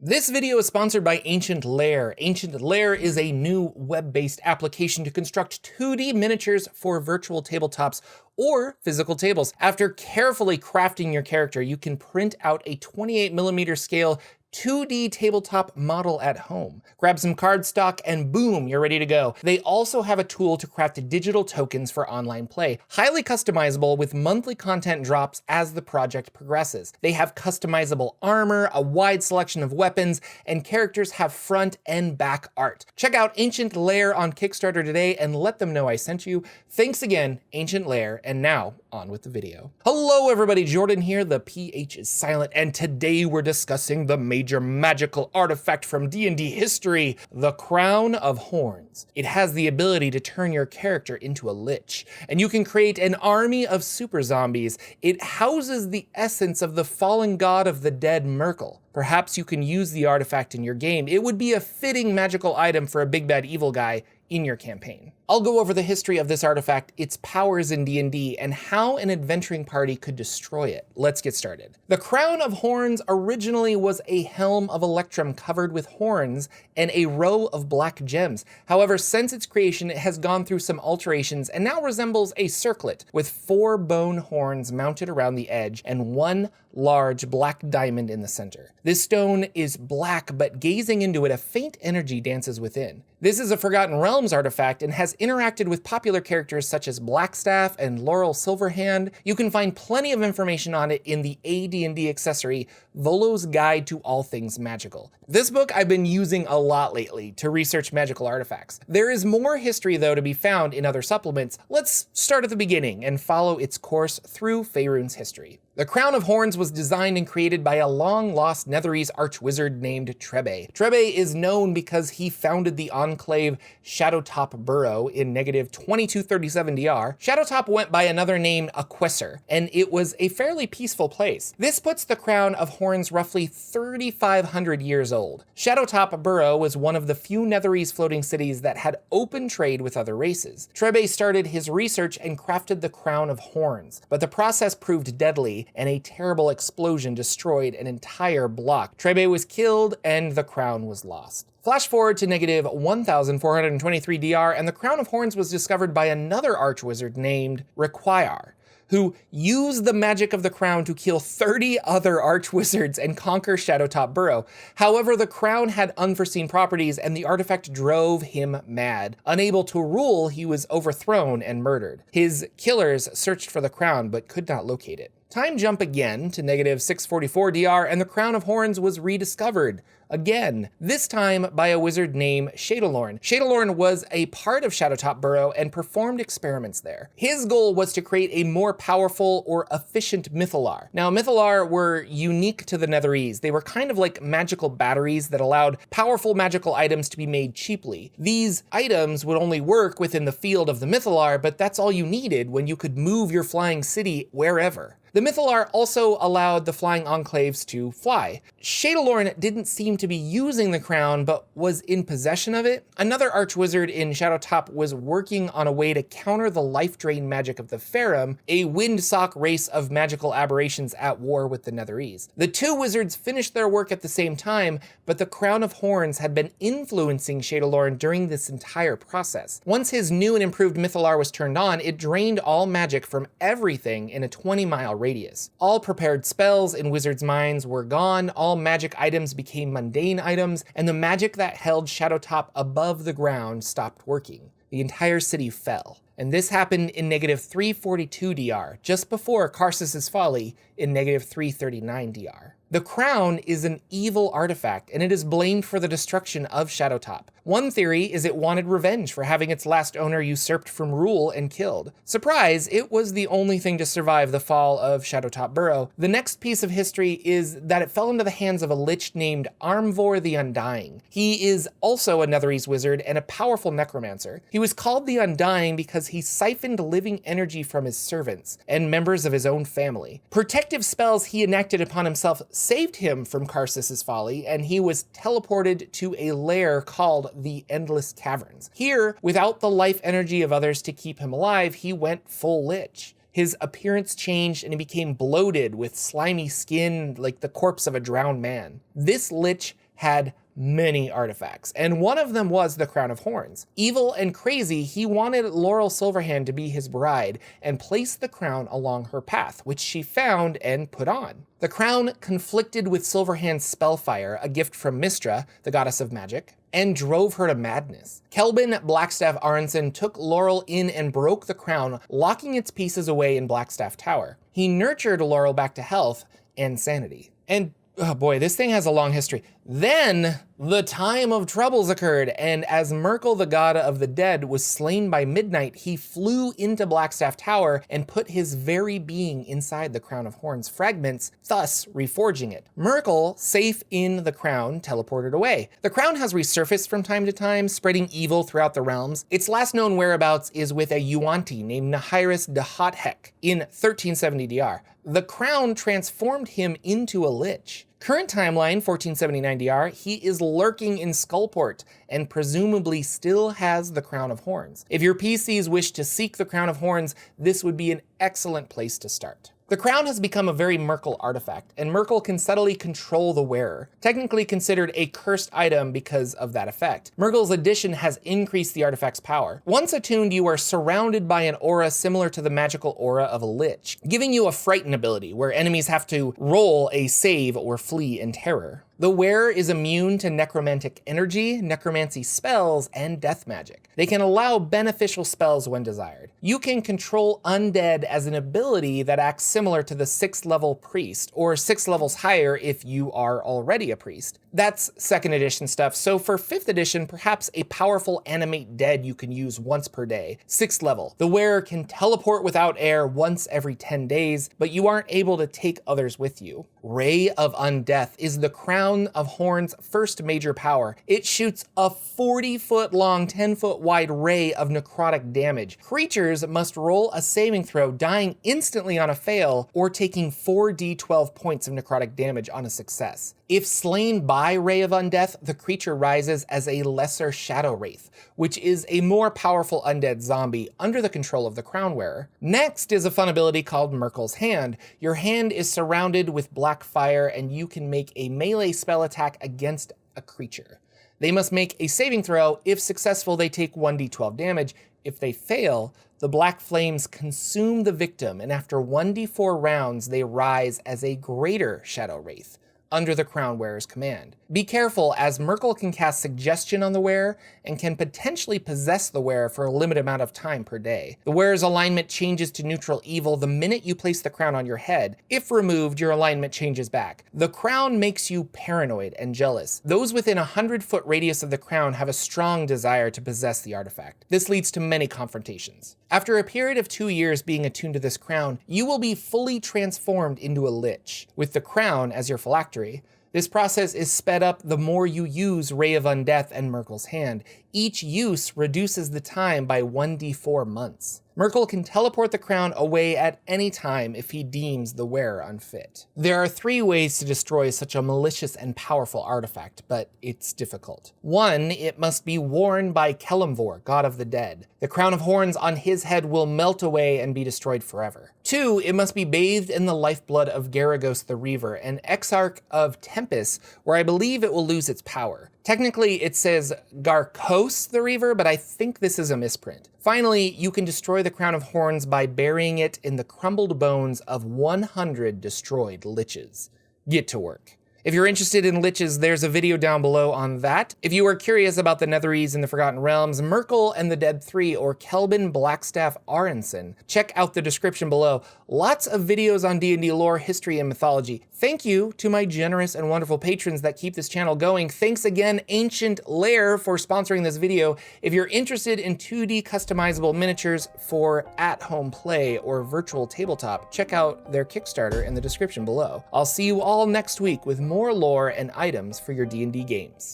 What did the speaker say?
This video is sponsored by Ancient Lair. Ancient Lair is a new web-based application to construct 2D miniatures for virtual tabletops or physical tables. After carefully crafting your character, you can print out a 28mm scale 2D tabletop model at home. Grab some cardstock and boom, you're ready to go. They also have a tool to craft digital tokens for online play, highly customizable with monthly content drops as the project progresses. They have customizable armor, a wide selection of weapons, and characters have front and back art. Check out Ancient Lair on Kickstarter today and let them know I sent you. Thanks again, Ancient Lair, and now on with the video. Hello everybody, Jordan here, the PH is silent, and today we're discussing the major magical artifact from D&D history, the Crown of Horns. It has the ability to turn your character into a lich, and you can create an army of super zombies. It houses the essence of the fallen god of the dead, Myrkul. Perhaps you can use the artifact in your game. It would be a fitting magical item for a big bad evil guy in your campaign. I'll go over the history of this artifact, its powers in D&D, and how an adventuring party could destroy it. Let's get started. The Crown of Horns originally was a helm of electrum covered with horns and a row of black gems. However, since its creation, it has gone through some alterations and now resembles a circlet with 4 bone horns mounted around the edge and 1 large black diamond in the center. This stone is black, but gazing into it, a faint energy dances within. This is a Forgotten Realms artifact and has interacted with popular characters such as Blackstaff and Laurel Silverhand. You can find plenty of information on it in the AD&D accessory, Volo's Guide to All Things Magical. This book I've been using a lot lately to research magical artifacts. There is more history though to be found in other supplements. Let's start at the beginning and follow its course through Faerun's history. The Crown of Horns was designed and created by a long-lost Netherese archwizard named Trebe. Trebe is known because he founded the enclave Shadowtop Burrow in -2237 DR. Shadowtop went by another name, Aquesser, and it was a fairly peaceful place. This puts the Crown of Horns roughly 3,500 years old. Shadowtop Burrow was one of the few Netherese floating cities that had open trade with other races. Trebe started his research and crafted the Crown of Horns, but the process proved deadly, and a terrible explosion destroyed an entire block. Trebe was killed and the crown was lost. Flash forward to -1423 DR, and the Crown of Horns was discovered by another archwizard named Require, who used the magic of the crown to kill 30 other archwizards and conquer Shadowtop Burrow. However, the crown had unforeseen properties and the artifact drove him mad. Unable to rule, he was overthrown and murdered. His killers searched for the crown but could not locate it. Time jump again to -644 DR, and the Crown of Horns was rediscovered again, this time by a wizard named Shadowlorn. Shadowlorn was a part of Shadowtop Burrow and performed experiments there. His goal was to create a more powerful or efficient Mythallar. Now, Mythallar were unique to the Netherese. They were kind of like magical batteries that allowed powerful magical items to be made cheaply. These items would only work within the field of the Mythallar, but that's all you needed when you could move your flying city wherever. The Mythallar also allowed the flying enclaves to fly. Shadowlorn didn't seem to be using the crown, but was in possession of it. Another archwizard in Shadowtop was working on a way to counter the life drain magic of the Farum, a windsock race of magical aberrations at war with the Netherese. The two wizards finished their work at the same time, but the Crown of Horns had been influencing Shadowlorn during this entire process. Once his new and improved Mythallar was turned on, it drained all magic from everything in a 20-mile radius. All prepared spells in wizards' minds were gone, all magic items became mundane items, and the magic that held Shadowtop above the ground stopped working. The entire city fell. And this happened in -342 DR, just before Karsus's Folly in -339 DR. The crown is an evil artifact, and it is blamed for the destruction of Shadowtop. One theory is it wanted revenge for having its last owner usurped from rule and killed. Surprise, it was the only thing to survive the fall of Shadowtop Burrow. The next piece of history is that it fell into the hands of a lich named Armvor the Undying. He is also a Netherese wizard and a powerful necromancer. He was called the Undying because he siphoned living energy from his servants and members of his own family. Protective spells he enacted upon himself saved him from Karsus's Folly, and he was teleported to a lair called the Endless Caverns. Here, without the life energy of others to keep him alive, he went full lich. His appearance changed and he became bloated with slimy skin like the corpse of a drowned man. This lich had many artifacts, and one of them was the Crown of Horns. Evil and crazy, he wanted Laurel Silverhand to be his bride and placed the crown along her path, which she found and put on. The crown conflicted with Silverhand's spellfire, a gift from Mystra, the goddess of magic, and drove her to madness. Kelbin Blackstaff Aronson took Laurel in and broke the crown, locking its pieces away in Blackstaff Tower. He nurtured Laurel back to health and sanity. And oh boy, this thing has a long history. Then the time of troubles occurred, and as Myrkul, the god of the dead, was slain by midnight, he flew into Blackstaff Tower and put his very being inside the Crown of Horns fragments, thus reforging it. Myrkul, safe in the crown, teleported away. The crown has resurfaced from time to time, spreading evil throughout the realms. Its last known whereabouts is with a Yuan-ti named Nahyrus de Hothek in 1370 DR. The crown transformed him into a lich. Current timeline, 1479 DR, he is lurking in Skullport and presumably still has the Crown of Horns. If your PCs wish to seek the Crown of Horns, this would be an excellent place to start. The crown has become a very Myrkul artifact, and Myrkul can subtly control the wearer, technically considered a cursed item because of that effect. Myrkul's addition has increased the artifact's power. Once attuned, you are surrounded by an aura similar to the magical aura of a lich, giving you a frighten ability where enemies have to roll a save or flee in terror. The wearer is immune to necromantic energy, necromancy spells, and death magic. They can allow beneficial spells when desired. You can control undead as an ability that acts similar to the 6th level priest, or 6 levels higher if you are already a priest. That's 2nd edition stuff, so for 5th edition, perhaps a powerful animate dead you can use once per day. 6th level. The wearer can teleport without air once every 10 days, but you aren't able to take others with you. Ray of Undeath is the Crown of Horns' first major power. It shoots a 40-foot long, 10-foot wide ray of necrotic damage. Creatures must roll a saving throw, dying instantly on a fail, or taking 4d12 points of necrotic damage on a success. If slain by Ray of Undeath, the creature rises as a lesser Shadow Wraith, which is a more powerful undead zombie under the control of the crown wearer. Next is a fun ability called Myrkul's Hand. Your hand is surrounded with black fire, and you can make a melee spell attack against a creature. They must make a saving throw. If successful, they take 1d12 damage. If they fail, the black flames consume the victim, and after 1d4 rounds, they rise as a greater Shadow Wraith under the crown wearer's command. Be careful, as Myrkul can cast suggestion on the wearer and can potentially possess the wearer for a limited amount of time per day. The wearer's alignment changes to neutral evil the minute you place the crown on your head. If removed, your alignment changes back. The crown makes you paranoid and jealous. Those within a 100-foot radius of the crown have a strong desire to possess the artifact. This leads to many confrontations. After a period of 2 years being attuned to this crown, you will be fully transformed into a lich, with the crown as your phylactery. This process is sped up the more you use Ray of Undeath and Myrkul's Hand. Each use reduces the time by 1d4 months. Myrkul can teleport the crown away at any time if he deems the wearer unfit. There are 3 ways to destroy such a malicious and powerful artifact, but it's difficult. 1, it must be worn by Kelemvor, god of the dead. The crown of horns on his head will melt away and be destroyed forever. 2, it must be bathed in the lifeblood of Garagos the Reaver, an exarch of Tempest, where I believe it will lose its power. Technically, it says Garkos the Reaver, but I think this is a misprint. Finally, you can destroy the Crown of Horns by burying it in the crumbled bones of 100 destroyed liches. Get to work. If you're interested in liches, there's a video down below on that. If you are curious about the Netherese in the Forgotten Realms, Myrkul and the Dead 3, or Kelbin Blackstaff Aronson, check out the description below. Lots of videos on D&D lore, history, and mythology. Thank you to my generous and wonderful patrons that keep this channel going. Thanks again, Ancient Lair, for sponsoring this video. If you're interested in 2D customizable miniatures for at-home play or virtual tabletop, check out their Kickstarter in the description below. I'll see you all next week with more lore and items for your D&D games.